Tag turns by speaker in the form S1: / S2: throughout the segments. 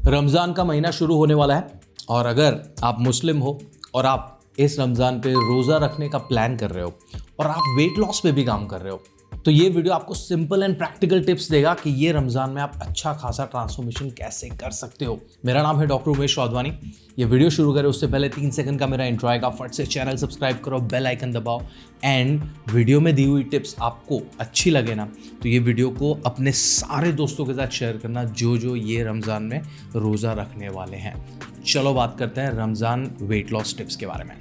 S1: रमज़ान का महीना शुरू होने वाला है और अगर आप मुस्लिम हो और आप इस रमज़ान पे रोज़ा रखने का प्लान कर रहे हो और आप वेट लॉस पे भी काम कर रहे हो तो ये वीडियो आपको सिंपल एंड प्रैक्टिकल टिप्स देगा कि ये रमज़ान में आप अच्छा खासा ट्रांसफॉर्मेशन कैसे कर सकते हो। मेरा नाम है डॉक्टर उमेश चौधवानी। ये वीडियो शुरू करें उससे पहले 3 सेकंड का मेरा इंट्रो आएगा। फट से चैनल सब्सक्राइब करो, बेल आइकन दबाओ एंड वीडियो में दी हुई टिप्स आपको अच्छी लगे ना तो ये वीडियो को अपने सारे दोस्तों के साथ शेयर करना जो ये रमज़ान में रोज़ा रखने वाले हैं। चलो बात करते हैं रमज़ान वेट लॉस टिप्स के बारे में।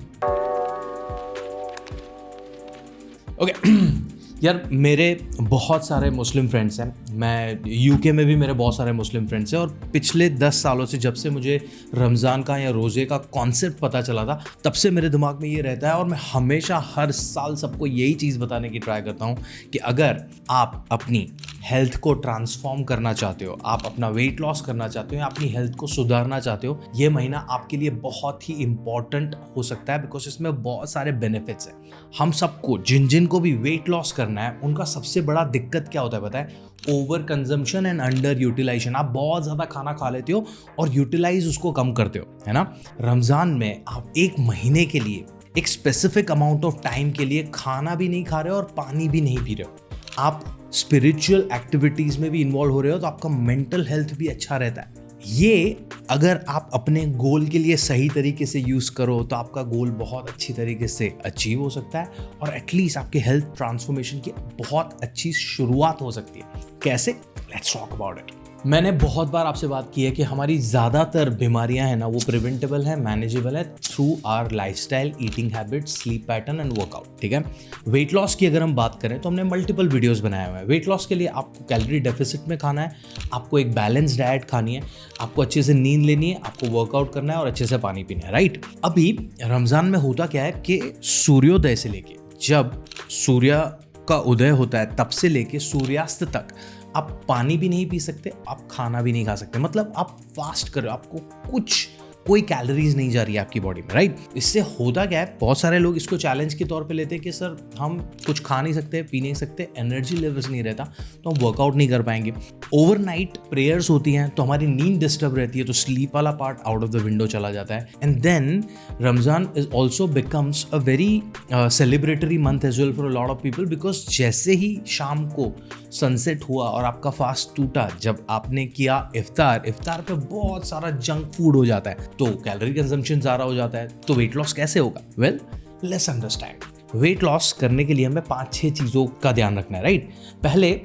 S1: ओके यार, मेरे बहुत सारे मुस्लिम फ्रेंड्स हैं। मैं यूके में भी मेरे बहुत सारे मुस्लिम फ्रेंड्स हैं और पिछले 10 सालों से जब से मुझे रमज़ान का या रोज़े का कॉन्सेप्ट पता चला था तब से मेरे दिमाग में ये रहता है और मैं हमेशा हर साल सबको यही चीज़ बताने की ट्राई करता हूँ कि अगर आप अपनी हेल्थ को ट्रांसफॉर्म करना चाहते हो, आप अपना वेट लॉस करना चाहते हो या अपनी हेल्थ को सुधारना चाहते हो, ये महीना आपके लिए बहुत ही इंपॉर्टेंट हो सकता है बिकॉज इसमें बहुत सारे बेनिफिट्स हैं। हम सबको जिन को भी वेट लॉस करना है उनका सबसे बड़ा दिक्कत क्या होता है पता है? Over consumption and under utilisation. आप बहुत ज़्यादा खाना खा लेते हो और यूटिलाइज उसको कम करते हो, है ना। रमज़ान में आप एक महीने के लिए एक स्पेसिफिक अमाउंट ऑफ टाइम के लिए खाना भी नहीं खा रहे हो और पानी भी नहीं पी रहे हो, आप स्पिरिचुअल एक्टिविटीज़ में भी इन्वॉल्व हो रहे हो तो आपका मेंटल हेल्थ भी अच्छा रहता है। ये अगर आप अपने गोल के लिए सही तरीके से यूज़ करो तो आपका गोल बहुत अच्छी तरीके से अचीव हो सकता है और एटलीस्ट आपके हेल्थ ट्रांसफॉर्मेशन की बहुत अच्छी शुरुआत हो सकती है। कैसे? Let's talk about it. मैंने बहुत बार आपसे बात की है कि हमारी ज़्यादातर बीमारियां हैं ना वो प्रिवेंटेबल है, मैनेजेबल है through our lifestyle, eating habits, sleep pattern and workout. ठीक है। वेट लॉस की अगर हम बात करें तो हमने मल्टीपल वीडियोस बनाए हुए हैं। वेट लॉस के लिए आपको कैलोरी डेफिसिट में खाना है, आपको एक बैलेंस डाइट खानी है, आपको अच्छे से नींद लेनी है, आपको वर्कआउट करना है और अच्छे से पानी पीना है, राइट। अभी रमज़ान में होता क्या है कि सूर्योदय से लेके जब सूर्य का उदय होता है तब से लेके सूर्यास्त तक आप पानी भी नहीं पी सकते, आप खाना भी नहीं खा सकते, मतलब आप फास्ट कर रहे हो, आपको कोई कैलोरीज नहीं जा रही है आपकी बॉडी में, राइट। इससे होता क्या है, बहुत सारे लोग इसको चैलेंज के तौर पे लेते हैं कि सर हम कुछ खा नहीं सकते, पी नहीं सकते, एनर्जी लेवल्स नहीं रहता तो हम वर्कआउट नहीं कर पाएंगे। ओवरनाइट प्रेयर्स होती हैं तो हमारी नींद डिस्टर्ब रहती है तो स्लीप वाला part out of the window चला जाता है। And then Ramzan is also becomes a very celebratory month as well for a lot of people because जैसे ही शाम को सनसेट हुआ और आपका फास्ट टूटा, जब आपने किया इफ्तार पे बहुत सारा जंक फूड हो जाता है तो कैलोरी कंजम्पशन ज़्यादा हो जाता है। तो वेट लॉस कैसे होगा? Well, let's understand. Weight loss करने के लिए हमें 5-6 चीज़ों का ध्यान रखना है, राइट। पहले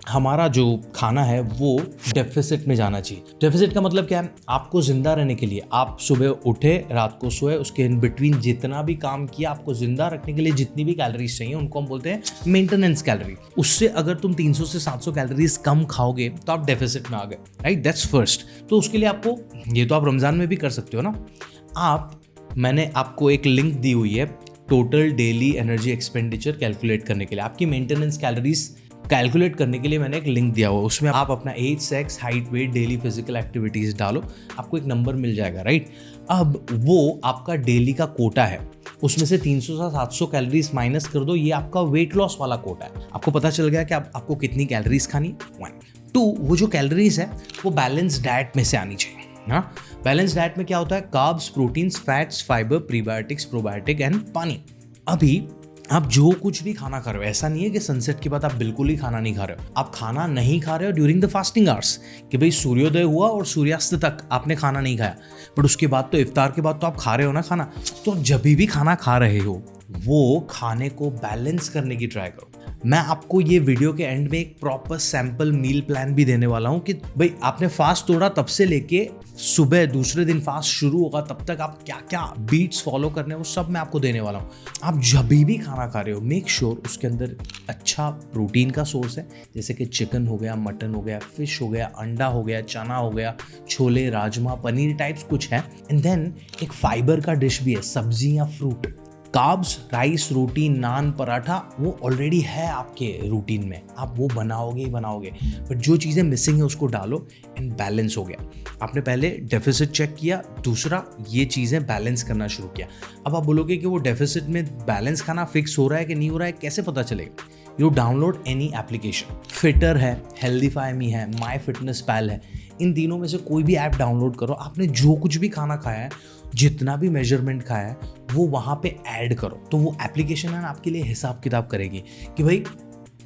S1: हमारा जो खाना है वो डेफिसिट में जाना चाहिए। डेफिसिट का मतलब क्या है? आपको जिंदा रहने के लिए आप सुबह उठे, रात को सोए, उसके इन बिटवीन जितना भी काम किया, आपको जिंदा रखने के लिए जितनी भी कैलोरीज चाहिए उनको हम बोलते हैं मेंटेनेंस कैलोरी। उससे अगर तुम 300 से 700 कैलोरीज कम खाओगे तो आप डेफिसिट में आ गए, राइट। That's first. तो उसके लिए आपको, ये तो आप रमज़ान में भी कर सकते हो ना, मैंने आपको एक लिंक दी हुई है total daily energy expenditure calculate करने के लिए, आपकी मेंटेनेंस कैलोरीज कैलकुलेट करने के लिए मैंने एक लिंक दिया हुआ है। उसमें आप अपना age, sex, height, weight, daily physical activities डालो, आपको एक नंबर मिल जाएगा, राइट। अब वो आपका डेली का कोटा है, उसमें से 300 से 700 कैलोरीज माइनस कर दो, ये आपका वेट लॉस वाला कोटा है। आपको पता चल गया कि आपको कितनी कैलोरीज खानी है। 1, 2, वो जो कैलोरीज है वो बैलेंस डाइट में से आनी चाहिए ना। बैलेंस डाइट में क्या होता है? Carbs, proteins, fats, fibre, prebiotics, probiotic and पानी। अभी आप जो कुछ भी खाना खा रहे हो, ऐसा नहीं है कि सनसेट के बाद आप बिल्कुल ही खाना नहीं खा रहे हो। आप खाना नहीं खा रहे हो ड्यूरिंग द फास्टिंग आवर्स, कि भाई सूर्योदय हुआ और सूर्यास्त तक आपने खाना नहीं खाया, बट उसके बाद तो इफ्तार के बाद तो आप खा रहे हो ना खाना। तो जब भी खाना खा रहे हो वो खाने को बैलेंस करने की ट्राई करो। मैं आपको ये वीडियो के एंड में एक प्रॉपर सैंपल मील प्लान भी देने वाला हूँ कि भाई आपने फास्ट तोड़ा तब से लेके सुबह दूसरे दिन फास्ट शुरू होगा तब तक आप क्या क्या बीट्स फॉलो करने, वो सब मैं आपको देने वाला हूँ। आप जब भी खाना खा रहे हो मेक श्योर उसके अंदर अच्छा प्रोटीन का सोर्स है, जैसे कि चिकन हो गया, मटन हो गया, फिश हो गया, अंडा हो गया, चना हो गया, छोले, राजमा, पनीर टाइप्स कुछ है। एंड देन एक फाइबर का डिश भी है, सब्जी या फ्रूट। कार्ब्स, राइस, रोटी, नान, पराठा वो ऑलरेडी है आपके रूटीन में, आप वो बनाओगे ही बनाओगे, बट जो चीज़ें मिसिंग है उसको डालो एंड बैलेंस हो गया। आपने पहले डेफिसिट चेक किया, दूसरा ये चीज़ें बैलेंस करना शुरू किया। अब आप बोलोगे कि वो डेफिसिट में बैलेंस खाना फिक्स हो रहा है कि नहीं हो रहा है, कैसे पता चलेगा? You download any application, fitter है, हेल्दीफाई मी है, माई फिटनेस पैल है, इन तीनों में से कोई भी ऐप डाउनलोड करो, आपने जो कुछ भी खाना खाया है, जितना भी मेजरमेंट खाया है, वो वहाँ पे ऐड करो। तो वो एप्लीकेशन है ना आपके लिए हिसाब किताब करेगी कि भाई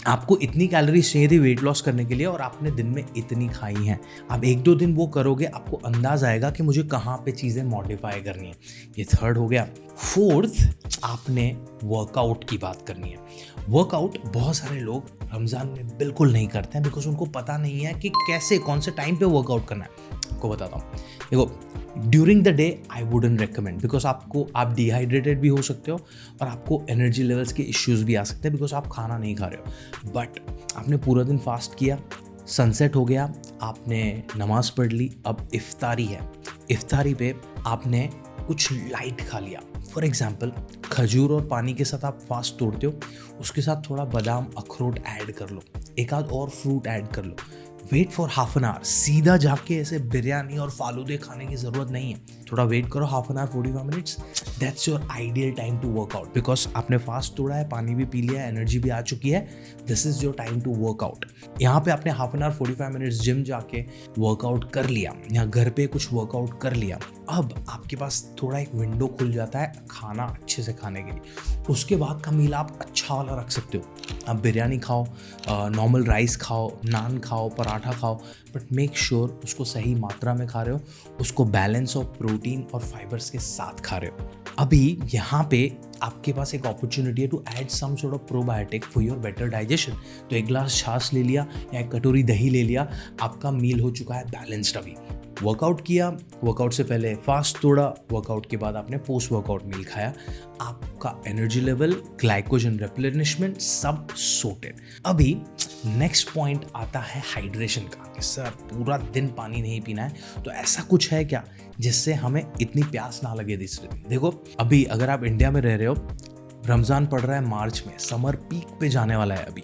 S1: आपको इतनी कैलोरीज चाहिए थी वेट लॉस करने के लिए और आपने दिन में इतनी खाई हैं। आप 1-2 दिन वो करोगे, आपको अंदाज आएगा कि मुझे कहाँ पे चीज़ें मॉडिफाई करनी है। ये थर्ड हो गया। फोर्थ, आपने वर्कआउट की बात करनी है। वर्कआउट बहुत सारे लोग रमज़ान में बिल्कुल नहीं करते हैं बिकॉज उनको पता नहीं है कि कैसे, कौन से टाइम पे वर्कआउट करना है। आपको बताता हूँ, देखो during the day I wouldn't recommend because आप डिहाइड्रेटेड भी हो सकते हो और आपको एनर्जी लेवल्स के इश्यूज भी आ सकते हैं बिकॉज आप खाना नहीं खा रहे हो। बट आपने पूरा दिन फास्ट किया, सनसेट हो गया, आपने नमाज पढ़ ली, अब इफ्तारी है। इफ्तारी पे आपने कुछ लाइट खा लिया, फॉर एग्जाम्पल खजूर और पानी के साथ आप फास्ट तोड़ते हो, उसके साथ थोड़ा बादाम अखरोट ऐड कर लो, एक आध और फ्रूट ऐड कर लो। Wait for half an hour. सीधा जाके ऐसे बिरयानी और फालूदे खाने की ज़रूरत नहीं है। थोड़ा वेट करो, half an hour 45 minutes, that's your ideal time to workout because आपने फास्ट तोड़ा है, पानी भी पी लिया है, एनर्जी भी आ चुकी है। This is your time to workout. यहाँ पे आपने half an hour 45 minutes gym जाके वर्कआउट कर लिया या घर पे कुछ वर्कआउट कर लिया। अब आपके पास थोड़ा एक विंडो खुल जाता है खाना अच्छे से खाने के लिए। उसके बाद का मील आप अच्छा वाला रख सकते हो। आप बिरयानी खाओ, नॉर्मल राइस खाओ, नान खाओ, पराठा खाओ, बट मेक श्योर उसको सही मात्रा में खा रहे हो, उसको बैलेंस ऑफ प्रोटीन और फाइबर्स के साथ खा रहे हो। अभी यहाँ पे आपके पास एक अपॉर्चुनिटी है to add some sort of probiotic for your better digestion. तो एक ग्लास छाछ ले लिया या एक कटोरी दही ले लिया, आपका मील हो चुका है बैलेंस्ड। अभी वर्कआउट किया, वर्कआउट से पहले फास्ट तोड़ा, वर्कआउट के बाद आपने पोस्ट वर्कआउट मील खाया, आपका एनर्जी लेवल, ग्लाइकोजन रिप्लेनिशमेंट सब सॉर्टेड। अभी नेक्स्ट पॉइंट आता है हाइड्रेशन का कि सर पूरा दिन पानी नहीं पीना है, तो ऐसा कुछ है क्या जिससे हमें इतनी प्यास ना लगे तीसरे दिन। देखो अभी अगर आप इंडिया में रह रहे हो, रमज़ान पड़ रहा है मार्च में, समर पीक पे जाने वाला है अभी,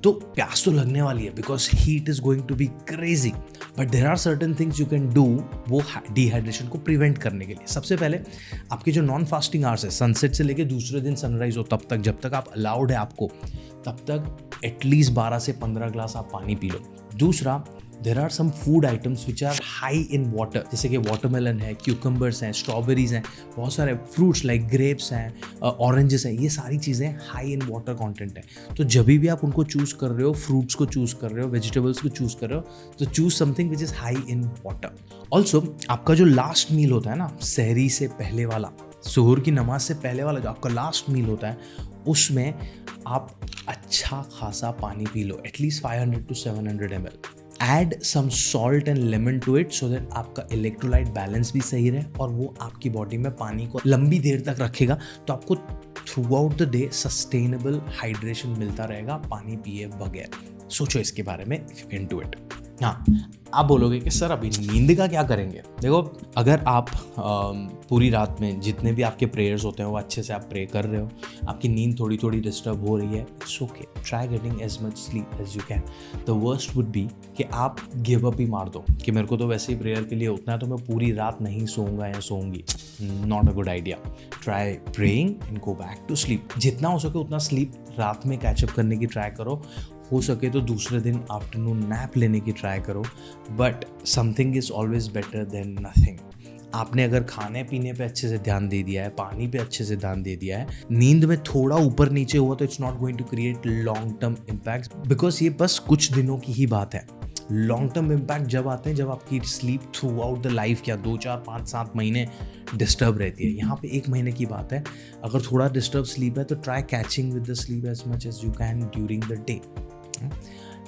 S1: तो प्यास तो लगने वाली है because heat is going to be crazy. But there are certain things you can do वो डिहाइड्रेशन को प्रिवेंट करने के लिए। सबसे पहले आपके जो नॉन फास्टिंग आवर्स है, सनसेट से लेके दूसरे दिन सनराइज हो तब तक, जब तक आप अलाउड है आपको, तब तक एटलीस्ट 12 से 15 ग्लास आप पानी पी लो। दूसरा, there are some food items which are high in water, जैसे कि वाटरमेलन है, क्यूकम्बर्स हैं, स्ट्रॉबेरीज हैं, बहुत सारे फ्रूट्स लाइक ग्रेप्स हैं, ऑरेंजेस हैं, ये सारी चीज़ें हाई इन वाटर कंटेंट है। तो जब भी आप उनको चूज़ कर रहे हो, फ्रूट्स को चूज़ कर रहे हो, वेजिटेबल्स को चूज़ कर रहे हो, तो choose something which is high in water. Also आपका जो लास्ट मील होता है ना, सहरी से पहले वाला, सुहूर की नमाज से पहले वाला जो आपका लास्ट मील होता है, उसमें आप अच्छा खासा पानी पी लो, at least 500 to 700 ml। Add some salt and lemon to it so that आपका इलेक्ट्रोलाइट बैलेंस भी सही रहे और वो आपकी बॉडी में पानी को लंबी देर तक रखेगा। तो आपको through out the day sustainable hydration मिलता रहेगा पानी पिए बगैर। सोचो इसके बारे में, if you can do it. हाँ, आप बोलोगे कि सर अभी नींद का क्या करेंगे। देखो अगर आप पूरी रात में जितने भी आपके प्रेयर्स होते हैं वो अच्छे से आप प्रे कर रहे हो, आपकी नींद थोड़ी थोड़ी डिस्टर्ब हो रही है, it's okay, try getting as much sleep as you can. The worst would be कि आप गिव अप ही मार दो कि मेरे को तो वैसे ही प्रेयर के लिए उतना है तो मैं पूरी रात नहीं सोऊंगा या सोऊंगी। Not a good idea. Try praying and go back to sleep. जितना हो सके उतना स्लीप रात में कैचअप करने की ट्राई करो, हो सके तो दूसरे दिन आफ्टरनून नैप लेने की ट्राई करो, but something is always better than nothing. आपने अगर खाने पीने पे अच्छे से ध्यान दे दिया है, पानी पे अच्छे से ध्यान दे दिया है, नींद में थोड़ा ऊपर नीचे हुआ तो it's not going to create long term impact because ये बस कुछ दिनों की ही बात है। लॉन्ग टर्म इम्पैक्ट जब आते हैं जब आपकी sleep through out the life क्या 2, 4, 5, 7 महीने डिस्टर्ब रहती है। यहाँ पे 1 महीने की बात है। अगर थोड़ा डिस्टर्ब स्लीप है तो try catching with the sleep as much as you can during the day.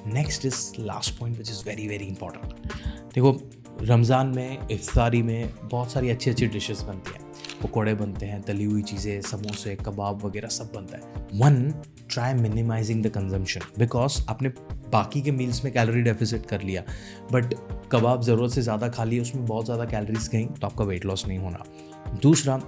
S1: Next is last point which is very very important. देखो रमज़ान में इफ्तारी में बहुत सारी अच्छी अच्छी डिशेस बनती हैं, पकौड़े बनते हैं, तली हुई चीज़ें, समोसे, कबाब वगैरह सब बनता है। One, try minimising the consumption because आपने बाकी के मील्स में कैलोरी डेफिसिट कर लिया, बट कबाब ज़रूरत से ज़्यादा खा लिया, उसमें बहुत ज़्यादा कैलोरीज गई तो आपका वेट लॉस नहीं होना। दूसरा,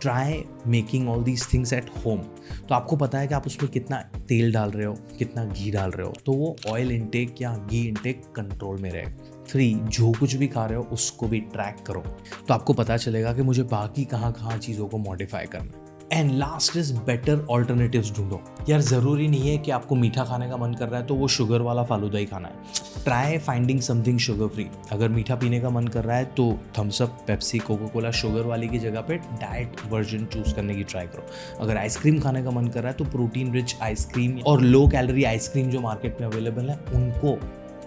S1: try making all these things at home. तो आपको पता है कि आप उसमें कितना तेल डाल रहे हो, कितना घी डाल रहे हो, तो वो ऑयल इंटेक या घी इंटेक कंट्रोल में रहे। 3, जो कुछ भी खा रहे हो उसको भी ट्रैक करो तो आपको पता चलेगा कि मुझे बाकी कहाँ चीज़ों को मॉडिफाई करना है। And last is better alternatives ढूंढो। यार ज़रूरी नहीं है कि आपको मीठा खाने का मन कर रहा है तो वो शुगर वाला फालूदा ही खाना है। Try finding something sugar free. अगर मीठा पीने का मन कर रहा है तो Thums Up, Pepsi, Coca Cola sugar वाली की जगह पे डाइट वर्जन चूज करने की ट्राई करो। अगर आइसक्रीम खाने का मन कर रहा है तो प्रोटीन रिच आइसक्रीम और लो कैलोरी आइसक्रीम जो मार्केट में अवेलेबल है उनको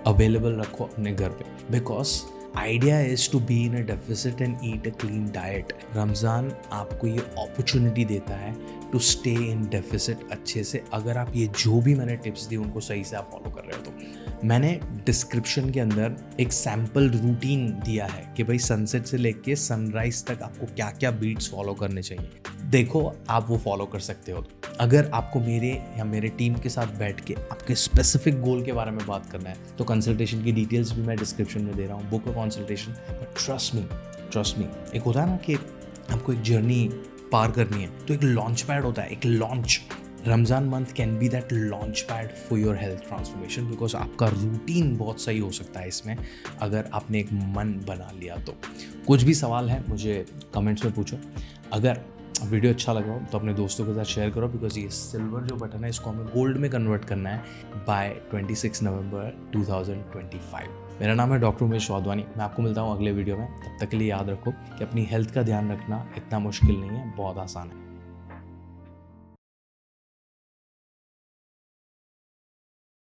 S1: अवेलेबल रखो अपने घर पे, because idea is to be in a deficit and eat a clean diet. Ramzan आपको ये अपॉर्चुनिटी देता है टू स्टे इन डेफिसिट अच्छे से, अगर आप ये जो भी मैंने टिप्स दी उनको सही से आप फॉलो कर रहे हो तो। मैंने डिस्क्रिप्शन के अंदर एक सैम्पल रूटीन दिया है कि भाई सनसेट से लेके सनराइज तक आपको क्या क्या बीट्स फॉलो करने चाहिए, देखो आप वो फॉलो कर सकते हो। अगर आपको मेरे या मेरे टीम के साथ बैठ के आपके स्पेसिफिक गोल के बारे में बात करना है तो कंसल्टेशन की डिटेल्स भी मैं डिस्क्रिप्शन में दे रहा हूँ, book a consultation. But trust me, एक होता है ना कि आपको एक जर्नी पार करनी है तो एक लॉन्च पैड होता है, एक launch. Ramzan month can be that launch pad for your health transformation, because आपका रूटीन बहुत सही हो सकता है इसमें अगर आपने एक मन बना लिया तो। कुछ भी सवाल है मुझे कमेंट्स में पूछो। अगर वीडियो अच्छा लगा हो तो अपने दोस्तों के साथ शेयर करो, बिकॉज ये सिल्वर जो बटन है इसको हमें गोल्ड में कन्वर्ट करना है बाय 26 नवंबर 2025। मेरा नाम है डॉक्टर उमेश वाधवानी। मैं आपको मिलता हूँ अगले वीडियो में। तब तक के लिए याद रखो कि अपनी हेल्थ का ध्यान रखना इतना मुश्किल नहीं है, बहुत आसान है।